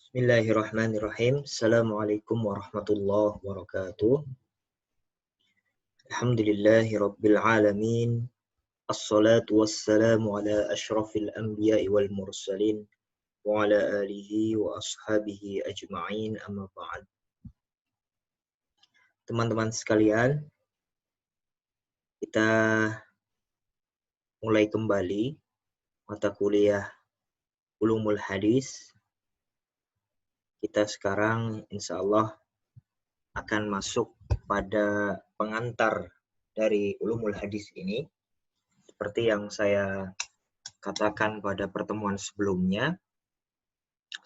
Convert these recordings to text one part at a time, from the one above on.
Bismillahirrahmanirrahim. Assalamualaikum warahmatullahi wabarakatuh. Alhamdulillahi rabbil alamin. Assalatu wassalamu ala ashrafil anbiya'i wal mursalin wa ala alihi wa ashabihi ajma'in, amma ba'd. Teman-teman sekalian, kita mulai kembali mata kuliah Ulumul Hadis. Kita sekarang insya Allah akan masuk pada pengantar dari Ulumul Hadis ini. Seperti yang saya katakan pada pertemuan sebelumnya,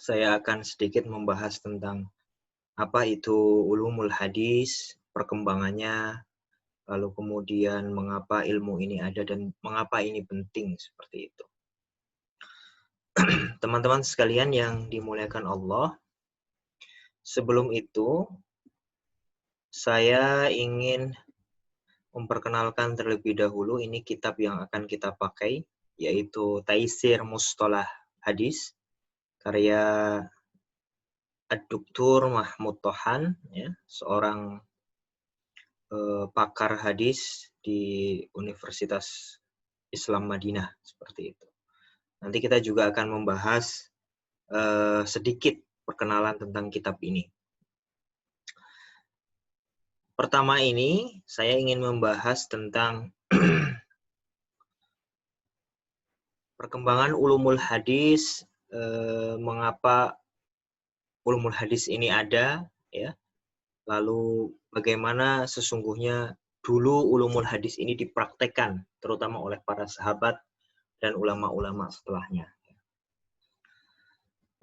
saya akan sedikit membahas tentang apa itu Ulumul Hadis, perkembangannya, lalu kemudian mengapa ilmu ini ada dan mengapa ini penting, seperti itu. Teman-teman sekalian yang dimuliakan Allah, sebelum itu saya ingin memperkenalkan terlebih dahulu ini kitab yang akan kita pakai, yaitu Taisir Mustalah Hadis, karya Ad-Duktur Mahmud Tohan, ya, seorang pakar hadis di Universitas Islam Madinah, seperti itu. Nanti kita juga akan membahas sedikit perkenalan tentang kitab ini. Pertama ini, saya ingin membahas tentang perkembangan ulumul hadis, mengapa ulumul hadis ini ada, ya. Lalu bagaimana sesungguhnya dulu ulumul hadis ini dipraktekkan, terutama oleh para sahabat dan ulama-ulama setelahnya.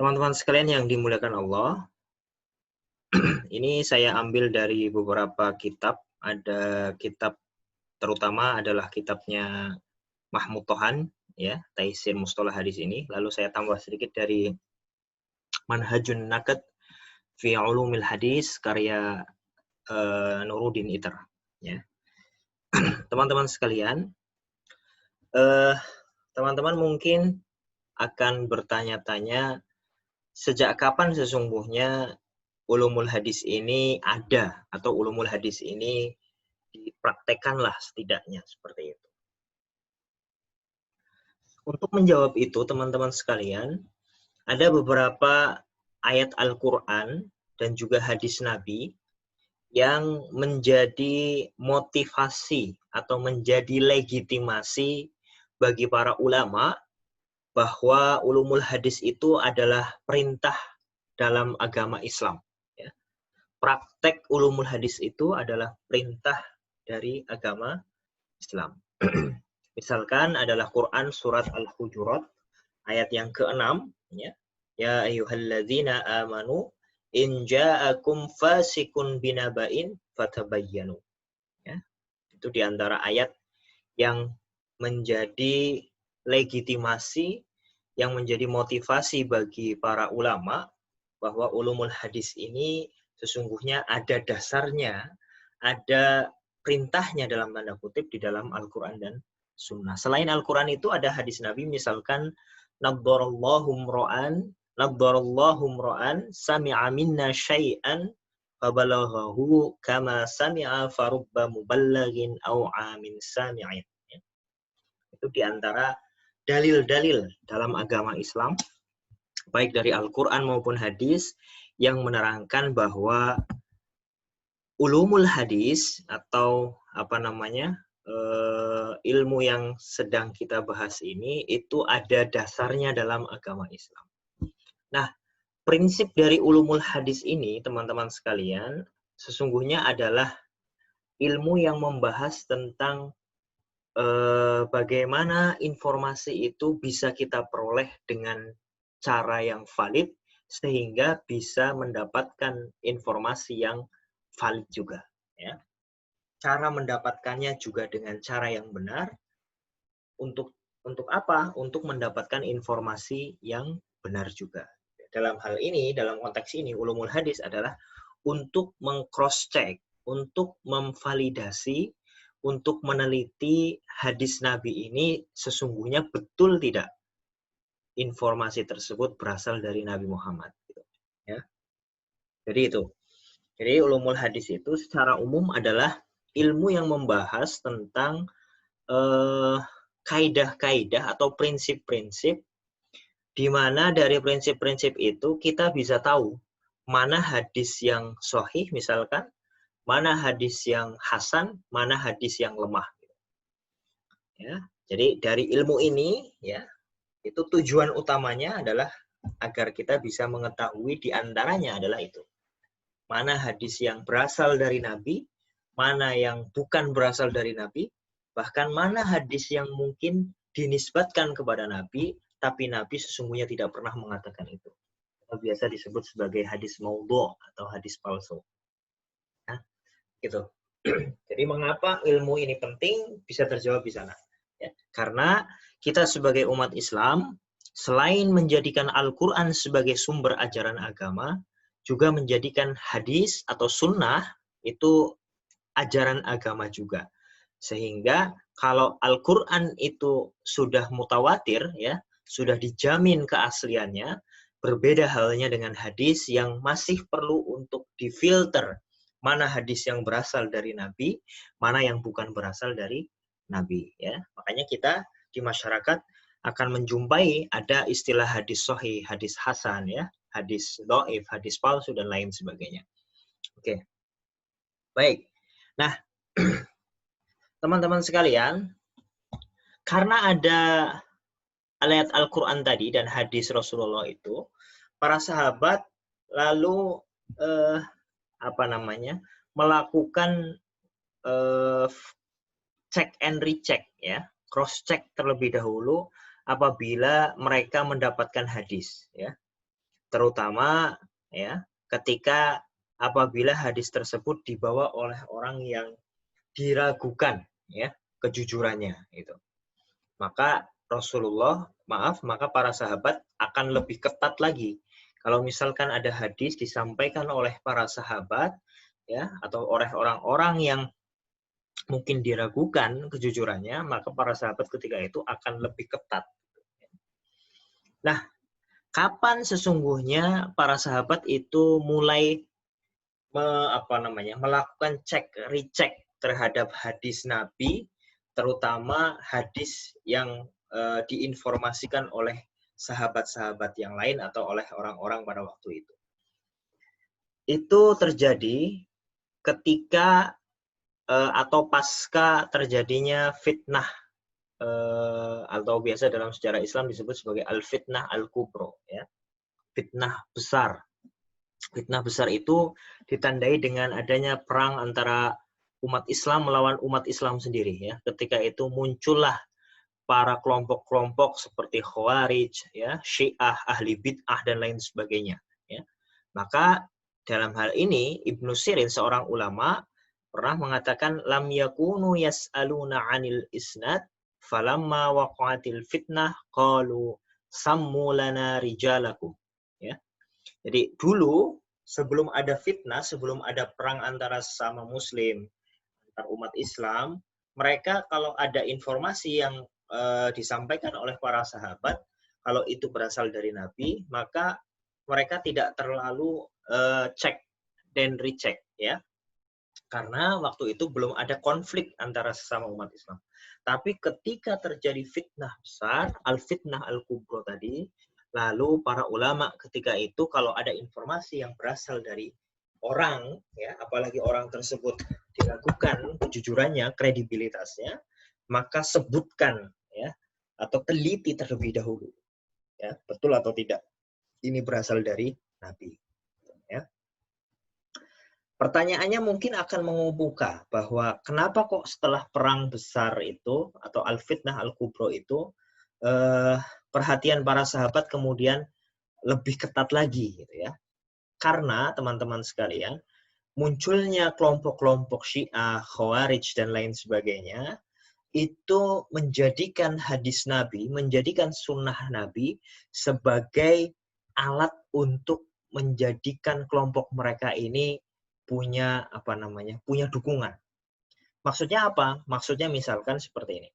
Teman-teman sekalian yang dimuliakan Allah, ini saya ambil dari beberapa kitab. Ada kitab terutama adalah kitabnya Mahmud Tohan, ya, Taisir Mustalah Hadis ini. Lalu saya tambah sedikit dari Manhajun Naqd fi Ulumil Hadis karya Nuruddin Itar, ya. Teman-teman sekalian, teman-teman mungkin akan bertanya-tanya, sejak kapan sesungguhnya ulumul hadis ini ada, atau ulumul hadis ini dipraktekkanlah setidaknya, seperti itu. Untuk menjawab itu, teman-teman sekalian, ada beberapa ayat Al-Quran dan juga hadis Nabi yang menjadi motivasi atau menjadi legitimasi bagi para ulama bahwa ulumul hadis itu adalah perintah dalam agama Islam. Ya. Praktek ulumul hadis itu adalah perintah dari agama Islam. Misalkan adalah Quran surat Al-Hujurat ayat yang ke-6, ya. Ya ayyuhalladzina amanu in ja'akum fasikun binaba'in fatabayyanu. Ya. Itu diantara ayat yang menjadi legitimasi, yang menjadi motivasi bagi para ulama bahwa ulumul hadis ini sesungguhnya ada dasarnya, ada perintahnya dalam tanda kutip di dalam Al-Quran dan Sunnah. Selain Al-Quran itu ada hadis Nabi, misalkan Naddarallahu mra'an sami'a minna syai'an fabalaghahu kama sami'a farubba muballagin au amin sami'in. Itu diantara dalil-dalil dalam agama Islam, baik dari Al-Quran maupun hadis, yang menerangkan bahwa ulumul hadis atau ilmu yang sedang kita bahas ini itu ada dasarnya dalam agama Islam. Nah, prinsip dari ulumul hadis ini, teman-teman sekalian, sesungguhnya adalah ilmu yang membahas tentang bagaimana informasi itu bisa kita peroleh dengan cara yang valid, sehingga bisa mendapatkan informasi yang valid juga. Ya. Cara mendapatkannya juga dengan cara yang benar. Untuk apa? Untuk mendapatkan informasi yang benar juga. Dalam hal ini, dalam konteks ini, ulumul hadis adalah untuk meng-cross-check, untuk memvalidasi, untuk meneliti hadis Nabi ini sesungguhnya betul tidak informasi tersebut berasal dari Nabi Muhammad. Ya. Jadi itu. Jadi ulumul hadis itu secara umum adalah ilmu yang membahas tentang kaidah-kaidah atau prinsip-prinsip di mana dari prinsip-prinsip itu kita bisa tahu mana hadis yang sahih misalkan, mana hadis yang hasan, mana hadis yang lemah. Ya. Jadi dari ilmu ini ya, itu tujuan utamanya adalah agar kita bisa mengetahui di antaranya adalah itu. Mana hadis yang berasal dari Nabi, mana yang bukan berasal dari Nabi, bahkan mana hadis yang mungkin dinisbatkan kepada Nabi, tapi Nabi sesungguhnya tidak pernah mengatakan itu. Biasa disebut sebagai hadis maudhu' atau hadis palsu. Nah, gitu. Jadi mengapa ilmu ini penting bisa terjawab di sana. Ya, karena kita sebagai umat Islam, selain menjadikan Al-Quran sebagai sumber ajaran agama, juga menjadikan hadis atau sunnah itu ajaran agama juga. Sehingga kalau Al-Quran itu sudah mutawatir, ya, sudah dijamin keasliannya, berbeda halnya dengan hadis yang masih perlu untuk difilter. Mana hadis yang berasal dari Nabi, mana yang bukan berasal dari Nabi. Ya. Makanya kita di masyarakat akan menjumpai ada istilah hadis sahih, hadis hasan, ya, hadis dhaif, hadis palsu, dan lain sebagainya. Oke. Baik. Nah, teman-teman sekalian, karena ada ayat Al-Quran tadi dan hadis Rasulullah itu, para sahabat lalu melakukan check and recheck, ya, cross check terlebih dahulu apabila mereka mendapatkan hadis, ya, terutama ya ketika apabila hadis tersebut dibawa oleh orang yang diragukan, ya, kejujurannya itu. Maka maka para sahabat akan lebih ketat lagi. Kalau misalkan ada hadis disampaikan oleh para sahabat, ya, atau oleh orang-orang yang mungkin diragukan kejujurannya, maka para sahabat ketika itu akan lebih ketat. Nah, kapan sesungguhnya para sahabat itu mulai melakukan cek recheck terhadap hadis Nabi, terutama hadis yang diinformasikan oleh sahabat-sahabat yang lain atau oleh orang-orang pada waktu itu. Itu terjadi ketika atau pasca terjadinya fitnah atau biasa dalam sejarah Islam disebut sebagai al-fitnah al-kubro, ya. Fitnah besar. Fitnah besar itu ditandai dengan adanya perang antara umat Islam melawan umat Islam sendiri, ya. Ketika itu muncullah para kelompok-kelompok seperti Khawarij, ya, Syiah, Ahli Bid'ah, dan lain sebagainya. Ya. Maka dalam hal ini Ibnu Sirin, seorang ulama, pernah mengatakan lam yakunu yas'aluna 'anil isnad falamma waqa'atil fitnah qalu sammu lana rijalakum. Ya. Jadi dulu sebelum ada fitnah, sebelum ada perang antara sesama muslim, antar umat Islam, mereka kalau ada informasi yang disampaikan oleh para sahabat, kalau itu berasal dari Nabi, maka mereka tidak terlalu cek dan recheck, ya. Karena waktu itu belum ada konflik antara sesama umat Islam. Tapi ketika terjadi fitnah besar, al-fitnah al-kubro tadi, lalu para ulama ketika itu kalau ada informasi yang berasal dari orang, ya, apalagi orang tersebut diragukan kejujurannya, kredibilitasnya, maka sebutkan, ya, atau teliti terlebih dahulu, ya, betul atau tidak ini berasal dari Nabi, ya. Pertanyaannya mungkin akan mengemuka bahwa kenapa kok setelah perang besar itu atau al-fitnah al-kubro itu perhatian para sahabat kemudian lebih ketat lagi, gitu ya. Karena teman-teman sekalian, munculnya kelompok-kelompok Syiah, Khawarij, dan lain sebagainya, itu menjadikan hadis Nabi, menjadikan sunnah Nabi sebagai alat untuk menjadikan kelompok mereka ini punya punya dukungan. Maksudnya apa? Maksudnya misalkan seperti ini.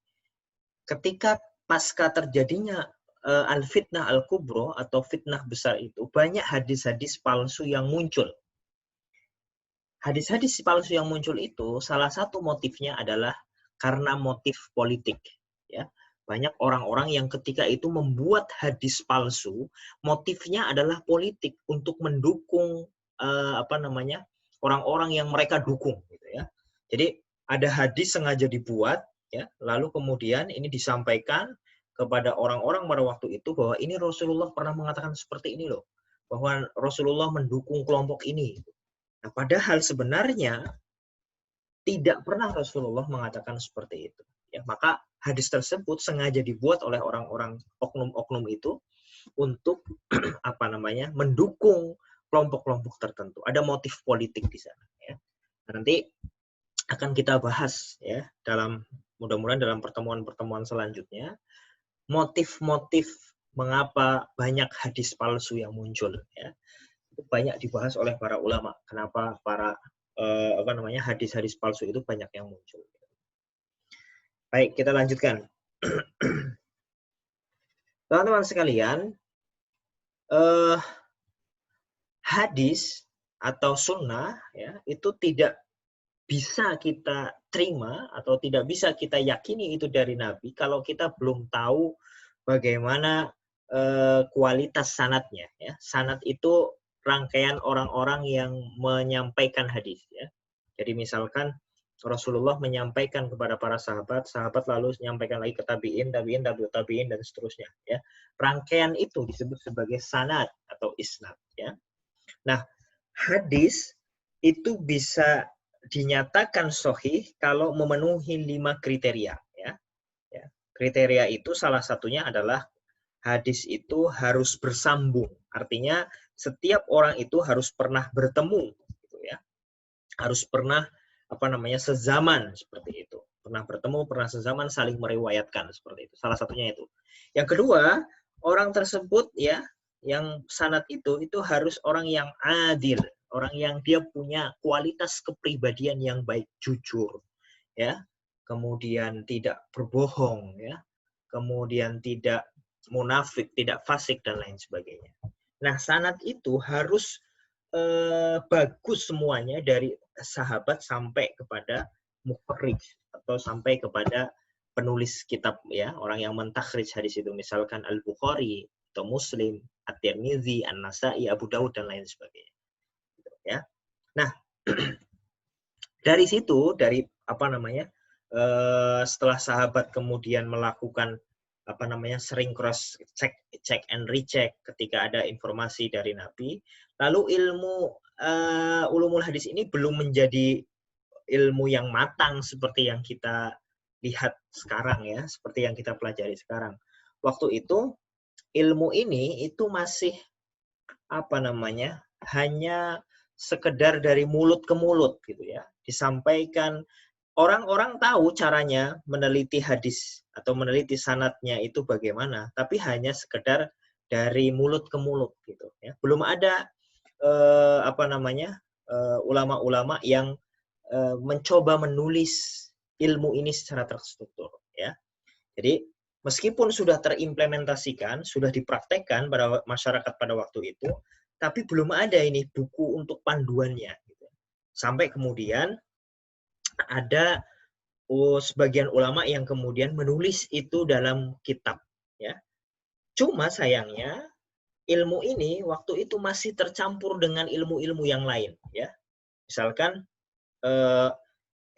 Ketika pasca terjadinya al-fitnah al-kubro atau fitnah besar itu banyak hadis-hadis palsu yang muncul. Hadis-hadis palsu yang muncul itu salah satu motifnya adalah karena motif politik. Ya, banyak orang-orang yang ketika itu membuat hadis palsu, motifnya adalah politik untuk mendukung orang-orang yang mereka dukung. Gitu ya. Jadi ada hadis sengaja dibuat, ya, lalu kemudian ini disampaikan kepada orang-orang pada waktu itu bahwa ini Rasulullah pernah mengatakan seperti ini loh, bahwa Rasulullah mendukung kelompok ini. Nah, padahal sebenarnya tidak pernah Rasulullah mengatakan seperti itu. Ya, maka hadis tersebut sengaja dibuat oleh orang-orang oknum-oknum itu untuk mendukung kelompok-kelompok tertentu. Ada motif politik di sana. Ya. Nanti akan kita bahas ya mudah-mudahan dalam pertemuan-pertemuan selanjutnya motif-motif mengapa banyak hadis palsu yang muncul. Ya. Banyak dibahas oleh para ulama. Kenapa para hadis-hadis palsu itu banyak yang muncul. Baik, kita lanjutkan. Teman-teman sekalian, hadis atau sunnah ya itu tidak bisa kita terima atau tidak bisa kita yakini itu dari Nabi kalau kita belum tahu bagaimana kualitas sanadnya. Ya. Sanad itu rangkaian orang-orang yang menyampaikan hadis. Ya. Jadi misalkan Rasulullah menyampaikan kepada para sahabat, sahabat lalu menyampaikan lagi ke tabiin, tabiin, dan seterusnya. Ya. Rangkaian itu disebut sebagai sanad atau isnad. Ya. Nah, hadis itu bisa dinyatakan sahih kalau memenuhi 5 kriteria. Ya. Kriteria itu salah satunya adalah hadis itu harus bersambung. Artinya setiap orang itu harus pernah bertemu. Gitu ya. Harus pernah sezaman seperti itu. Pernah bertemu, pernah sezaman, saling meriwayatkan seperti itu. Salah satunya itu. Yang kedua, orang tersebut ya yang sanad itu harus orang yang adil, orang yang dia punya kualitas kepribadian yang baik, jujur, ya, kemudian tidak berbohong, ya, kemudian tidak munafik, tidak fasik dan lain sebagainya. Nah, sanad itu harus bagus semuanya dari sahabat sampai kepada mukhrij atau sampai kepada penulis kitab ya, orang yang mentakhrij hadis itu, misalkan Al-Bukhari atau Muslim, At-Tirmidzi, An-Nasa'i, Abu Daud dan lain sebagainya. Gitu, ya. Nah, dari situ setelah sahabat kemudian melakukan sering cross check and recheck ketika ada informasi dari Nabi, lalu ilmu ulumul hadis ini belum menjadi ilmu yang matang seperti yang kita lihat sekarang ya, seperti yang kita pelajari sekarang. Waktu itu ilmu ini itu masih hanya sekedar dari mulut ke mulut gitu ya, disampaikan. Orang-orang tahu caranya meneliti hadis atau meneliti sanadnya itu bagaimana, tapi hanya sekedar dari mulut ke mulut gitu ya. Belum ada ulama-ulama yang mencoba menulis ilmu ini secara terstruktur ya. Jadi meskipun sudah terimplementasikan, sudah dipraktekkan pada masyarakat pada waktu itu, tapi belum ada ini buku untuk panduannya gitu. Sampai kemudian ada sebagian ulama yang kemudian menulis itu dalam kitab ya. Cuma sayangnya ilmu ini waktu itu masih tercampur dengan ilmu-ilmu yang lain ya. Misalkan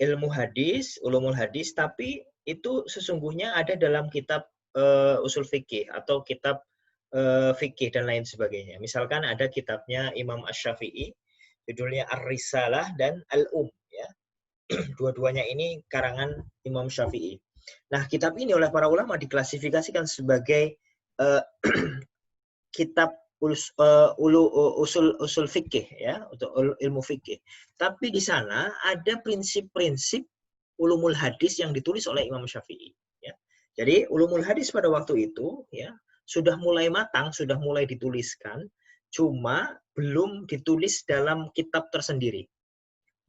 ilmu hadis, ulumul hadis, tapi itu sesungguhnya ada dalam kitab usul fikih atau kitab fikih dan lain sebagainya. Misalkan ada kitabnya Imam Asy-Syafi'i, judulnya Ar-Risalah dan Al-Um ya. Dua-duanya ini karangan Imam Syafi'i. Nah, kitab ini oleh para ulama diklasifikasikan sebagai kitab usul fikih ya, untuk ilmu fikih. Tapi di sana ada prinsip-prinsip ulumul hadis yang ditulis oleh Imam Syafi'i ya. Jadi ulumul hadis pada waktu itu ya sudah mulai matang, sudah mulai dituliskan, cuma belum ditulis dalam kitab tersendiri.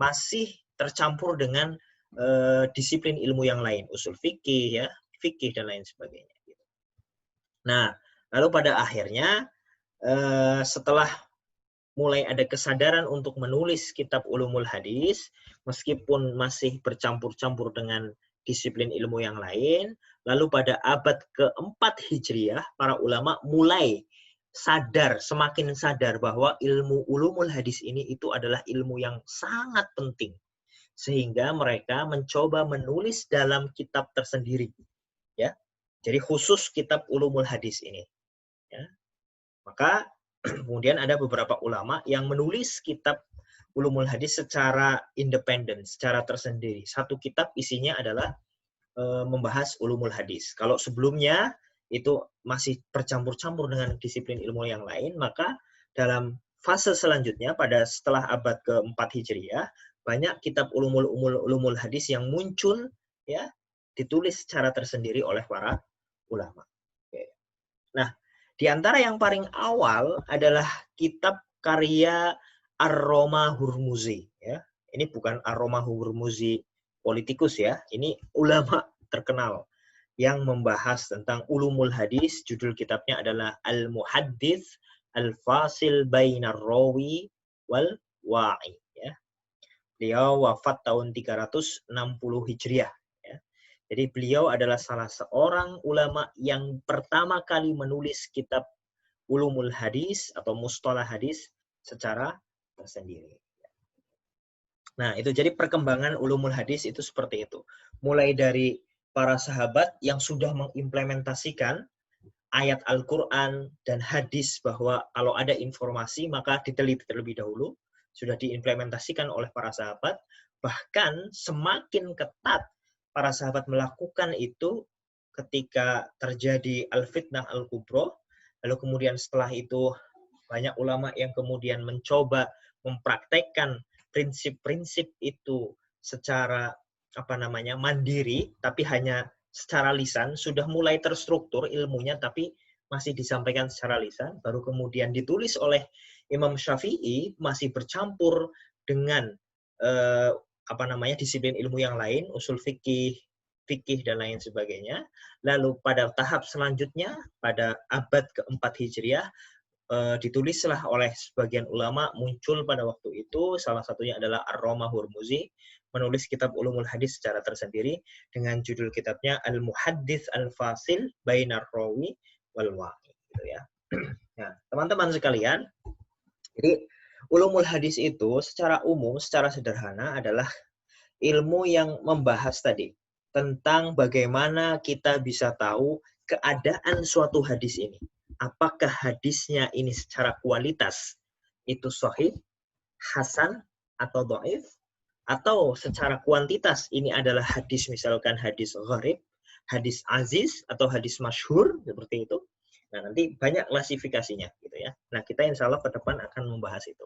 Masih tercampur dengan disiplin ilmu yang lain, usul fikih ya, fikih dan lain sebagainya. Nah, Lalu pada akhirnya setelah mulai ada kesadaran untuk menulis kitab ulumul hadis, meskipun masih bercampur-campur dengan disiplin ilmu yang lain, lalu pada abad keempat Hijriah, para ulama mulai sadar, semakin sadar bahwa ilmu ulumul hadis ini itu adalah ilmu yang sangat penting. Sehingga mereka mencoba menulis dalam kitab tersendiri. Ya, jadi khusus kitab ulumul hadis ini. Ya. Maka kemudian ada beberapa ulama yang menulis kitab ulumul hadis secara independen, secara tersendiri. Satu kitab isinya adalah membahas ulumul hadis. Kalau sebelumnya itu masih bercampur-campur dengan disiplin ilmu yang lain, maka dalam fase selanjutnya pada setelah abad keempat Hijriah, banyak kitab ulumul hadis yang muncul, ya, ditulis secara tersendiri oleh para ulama. Nah, di antara yang paling awal adalah kitab karya Ar-Roma Hurmuzi. Ya. Ini bukan Ar-Roma Hurmuzi politikus ya, ini ulama terkenal yang membahas tentang ulumul hadis. Judul kitabnya adalah Al-Muhaddits Al-Fasil Bainar Rawi wal Wa'i. Ya. Beliau wafat tahun 360 Hijriah. Ya. Jadi beliau adalah salah seorang ulama yang pertama kali menulis kitab ulumul hadis atau mustalah hadis secara tersendiri. Nah, itu jadi perkembangan ulumul hadis itu seperti itu. Mulai dari para sahabat yang sudah mengimplementasikan ayat Al-Quran dan hadis bahwa kalau ada informasi maka diteliti terlebih dahulu, sudah diimplementasikan oleh para sahabat. Bahkan semakin ketat para sahabat melakukan itu ketika terjadi Al-Fitnah Al-Kubro, lalu kemudian setelah itu banyak ulama yang kemudian mencoba mempraktekkan prinsip-prinsip itu secara mandiri, tapi hanya secara lisan, sudah mulai terstruktur ilmunya, tapi masih disampaikan secara lisan, baru kemudian ditulis oleh Imam Syafi'i, masih bercampur dengan disiplin ilmu yang lain, usul fikih dan lain sebagainya. Lalu pada tahap selanjutnya, pada abad keempat Hijriah, ditulislah oleh sebagian ulama, muncul pada waktu itu, salah satunya adalah Ar-Roma Hurmuzi, menulis kitab ulumul hadis secara tersendiri dengan judul kitabnya Al-Muhaddits Al-Fasil Bainar Rawi wal Wa'i, gitu ya. Nah, teman-teman sekalian, jadi ulumul hadis itu secara umum, secara sederhana adalah ilmu yang membahas tadi tentang bagaimana kita bisa tahu keadaan suatu hadis ini. Apakah hadisnya ini secara kualitas itu sahih, hasan, atau dhaif, atau secara kuantitas ini adalah hadis, misalkan hadis gharib, hadis aziz, atau hadis masyhur, seperti itu. Nah, nanti banyak klasifikasinya gitu ya. Nah, kita insya Allah ke depan akan membahas itu.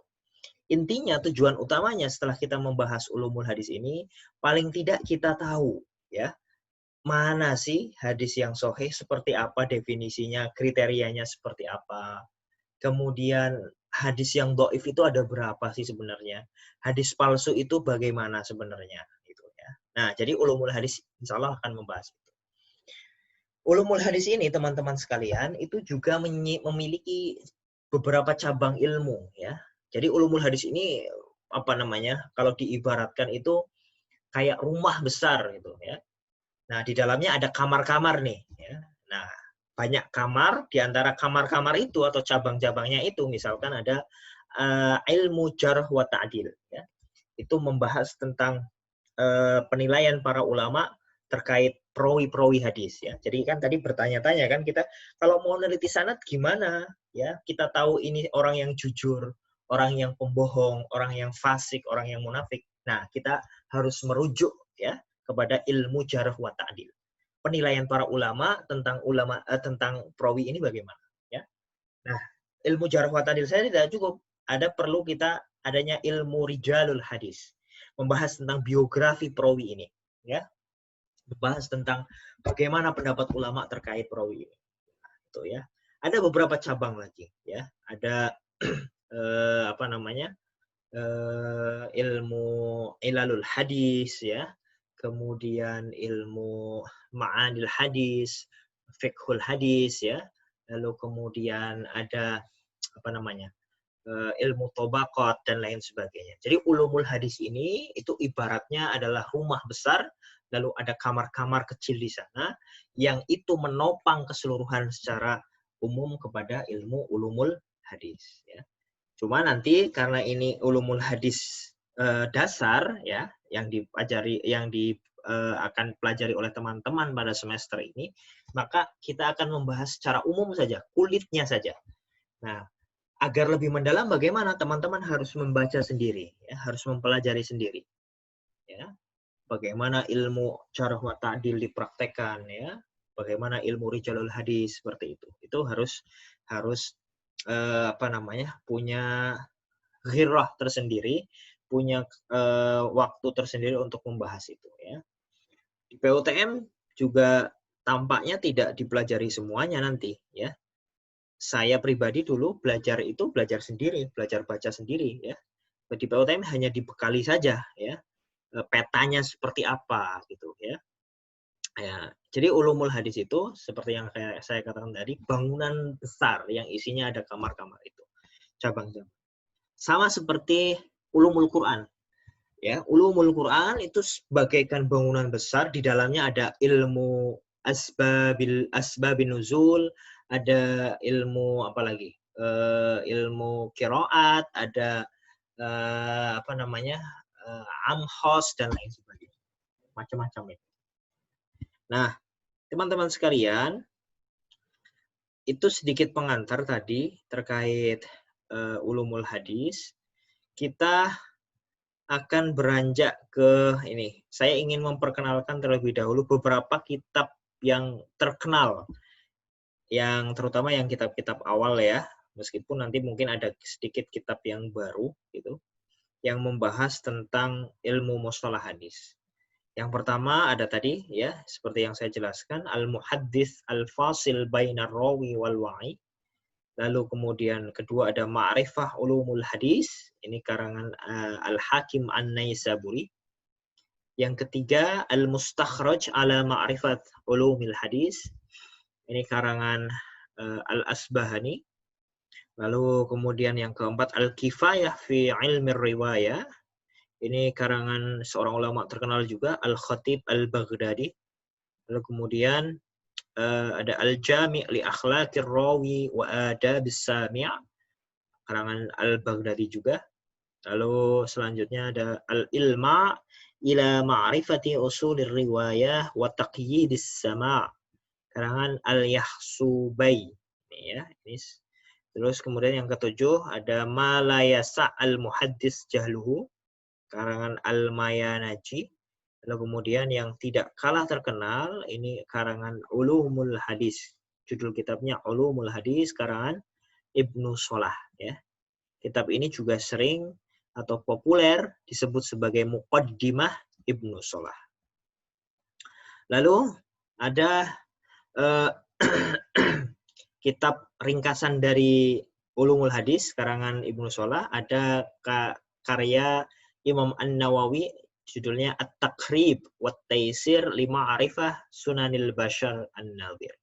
Intinya tujuan utamanya setelah kita membahas ulumul hadis ini, paling tidak kita tahu ya, mana sih hadis yang sahih, seperti apa definisinya, kriterianya seperti apa. Kemudian hadis yang dhaif itu ada berapa sih sebenarnya? Hadis palsu itu bagaimana sebenarnya? Gitu ya. Nah, jadi ulumul hadis insya Allah akan membahas itu. Ulumul hadis ini teman-teman sekalian itu juga memiliki beberapa cabang ilmu ya. Jadi ulumul hadis ini kalau diibaratkan itu kayak rumah besar gitu ya. Nah, di dalamnya ada kamar-kamar nih. Ya. Nah, banyak kamar, di antara kamar-kamar itu atau cabang-cabangnya itu, misalkan ada ilmu jarh wa ta'dil. Ya. Itu membahas tentang penilaian para ulama terkait perawi-perawi hadis. Ya. Jadi kan tadi bertanya-tanya kan kita, kalau mau neliti sanad gimana? Ya, kita tahu ini orang yang jujur, orang yang pembohong, orang yang fasik, orang yang munafik. Nah, kita harus merujuk ya kepada ilmu jarh wa ta'dil. Penilaian para ulama tentang perawi ini bagaimana ya. Nah, ilmu jarh wa ta'dil saya tidak cukup. Perlu kita adanya ilmu rijalul hadis. Membahas tentang biografi perawi ini ya. Membahas tentang bagaimana pendapat ulama terkait perawi ini. Nah, itu ya. Ada beberapa cabang lagi ya. Ada ilmu ilalul hadis ya, kemudian ilmu ma'anil hadis, fiqhul hadis ya, lalu kemudian ada apa namanya? Ilmu tobakot dan lain sebagainya. Jadi ulumul hadis ini itu ibaratnya adalah rumah besar, lalu ada kamar-kamar kecil di sana yang itu menopang keseluruhan secara umum kepada ilmu ulumul hadis. Ya. Cuma nanti karena ini ulumul hadis dasar ya yang dipelajari akan pelajari oleh teman-teman pada semester ini, maka kita akan membahas secara umum saja, kulitnya saja. Nah, agar lebih mendalam bagaimana teman-teman harus membaca sendiri, ya, harus mempelajari sendiri. Ya. Bagaimana ilmu jarh wa ta'dil dipraktekkan ya, bagaimana ilmu rijalul hadis seperti itu. Itu harus punya ghirah tersendiri, punya waktu tersendiri untuk membahas itu ya. Di PUTM juga tampaknya tidak dipelajari semuanya nanti ya. Saya pribadi dulu belajar sendiri, belajar baca sendiri ya. Di PUTM hanya dibekali saja ya, petanya seperti apa gitu ya. Ya, jadi ulumul hadis itu seperti yang saya katakan tadi, bangunan besar yang isinya ada kamar-kamar itu, cabang-cabang. Sama seperti ulumul Quran. Ya, ulumul Quran itu bagaikan bangunan besar, di dalamnya ada ilmu asbabin nuzul, ada ilmu apa lagi? Ilmu qiraat, ada amhos dan lain sebagainya. Macam-macam itu. Nah, teman-teman sekalian, itu sedikit pengantar tadi terkait ulumul hadis. Kita akan beranjak ke ini. Saya ingin memperkenalkan terlebih dahulu beberapa kitab yang terkenal, yang terutama yang kitab-kitab awal ya, meskipun nanti mungkin ada sedikit kitab yang baru gitu, yang membahas tentang ilmu mustalah hadis. Yang pertama ada tadi ya, seperti yang saya jelaskan, Al-Muhaddits Al-Fasil Bainar Rawi wal Wa'i. Lalu kemudian kedua ada Ma'rifah Ulumul Hadis, ini karangan Al-Hakim An-Naisaburi. Yang ketiga Al-Mustakhraj ala Ma'rifat Ulumil Hadis, ini karangan Al-Asbahani. Lalu kemudian yang keempat Al-Kifayah fi Ilmi Riwayah, ini karangan seorang ulama terkenal juga, Al-Khatib Al-Baghdadi. Lalu kemudian ada Al-Jami' li Akhlaqir Rawi wa Adabis Sami', karangan Al-Baghdadi juga. Lalu selanjutnya ada Al-Ilma' ila Ma'rifati Usulir Riwayah wa Taqyidis Sama', karangan Al-Yahsubai. Ini ya, ini. Terus kemudian yang ketujuh ada Ma la yasa' al-muhaddis jahluhu, karangan Al-Mayanaji. Lalu kemudian yang tidak kalah terkenal, ini karangan Ulumul Hadis. Judul kitabnya Ulumul Hadis, karangan Ibnu Solah. Ya. Kitab ini juga sering atau populer disebut sebagai Muqaddimah Ibnu Solah. Lalu ada kitab ringkasan dari Ulumul Hadis, karangan Ibnu Solah. Ada karya Imam An-Nawawi, judulnya At-Taqrib wa Taisir lima Arifah Sunanil Bashar An-Nadhir.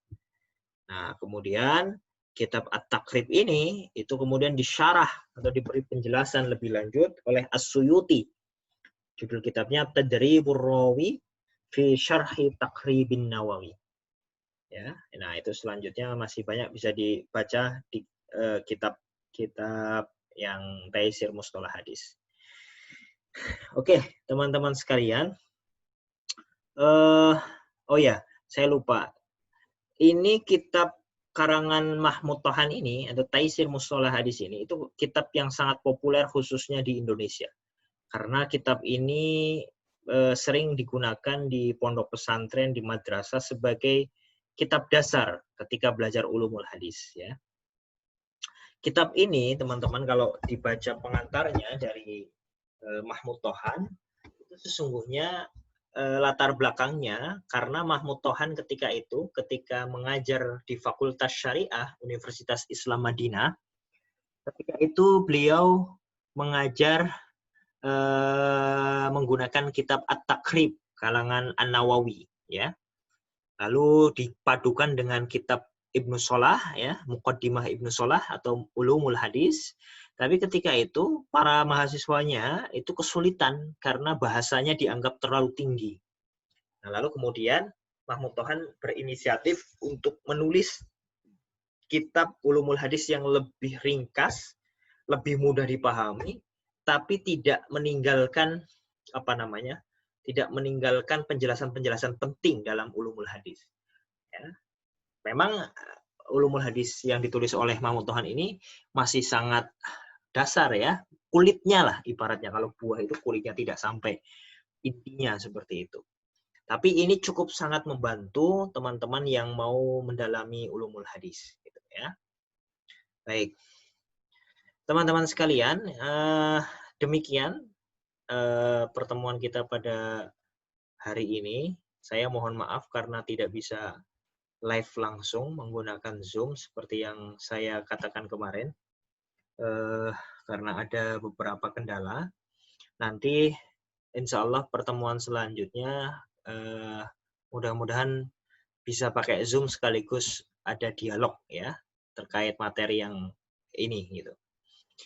Nah, kemudian kitab At-Taqrib ini itu kemudian disyarah atau diberi penjelasan lebih lanjut oleh As-Suyuti. Judul kitabnya Tadribur Rawi fi Syarhi Taqribin Nawawi. Ya, nah itu selanjutnya masih banyak bisa dibaca di kitab-kitab yang Taisir Mustalah Hadis. Oke, teman-teman sekalian. Saya lupa. Ini kitab karangan Mahmud Tohan ini, atau Taisir Mustalah Hadis ini, itu kitab yang sangat populer khususnya di Indonesia. Karena kitab ini sering digunakan di pondok pesantren, di madrasah sebagai kitab dasar ketika belajar ulumul hadis. Ya. Kitab ini, teman-teman, kalau dibaca pengantarnya dari Mahmud Tohan, itu sesungguhnya latar belakangnya karena Mahmud Tohan ketika mengajar di Fakultas Syariah Universitas Islam Madinah, ketika itu beliau mengajar menggunakan kitab At-Taqrib kalangan An-Nawawi, ya. Lalu dipadukan dengan kitab Ibnu Salah ya, Muqaddimah Ibnu Salah atau Ulumul Hadis. Tapi ketika itu para mahasiswanya itu kesulitan karena bahasanya dianggap terlalu tinggi. Nah, lalu kemudian Mahmud Tohan berinisiatif untuk menulis kitab Ulumul Hadis yang lebih ringkas, lebih mudah dipahami, tapi tidak meninggalkan apa namanya? Tidak meninggalkan penjelasan-penjelasan penting dalam Ulumul Hadis. Ya. Memang Ulumul Hadis yang ditulis oleh Mahmud Tohan ini masih sangat dasar ya, kulitnya lah ibaratnya, kalau buah itu kulitnya tidak sampai intinya seperti itu. Tapi ini cukup sangat membantu teman-teman yang mau mendalami Ulumul Hadis gitu ya. Baik. Teman-teman sekalian, demikian pertemuan kita pada hari ini. Saya mohon maaf karena tidak bisa live langsung menggunakan Zoom seperti yang saya katakan kemarin, karena ada beberapa kendala. Nanti insya Allah pertemuan selanjutnya mudah-mudahan bisa pakai Zoom sekaligus ada dialog ya terkait materi yang ini gitu.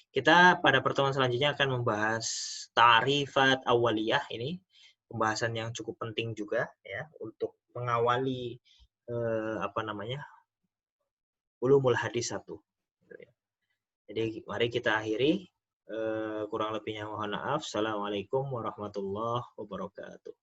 Kita pada pertemuan selanjutnya akan membahas ta'rifat awaliyah, ini pembahasan yang cukup penting juga ya untuk mengawali ulumul hadis 1. Jadi mari kita akhiri, kurang lebihnya mohon maaf. Assalamualaikum warahmatullahi wabarakatuh.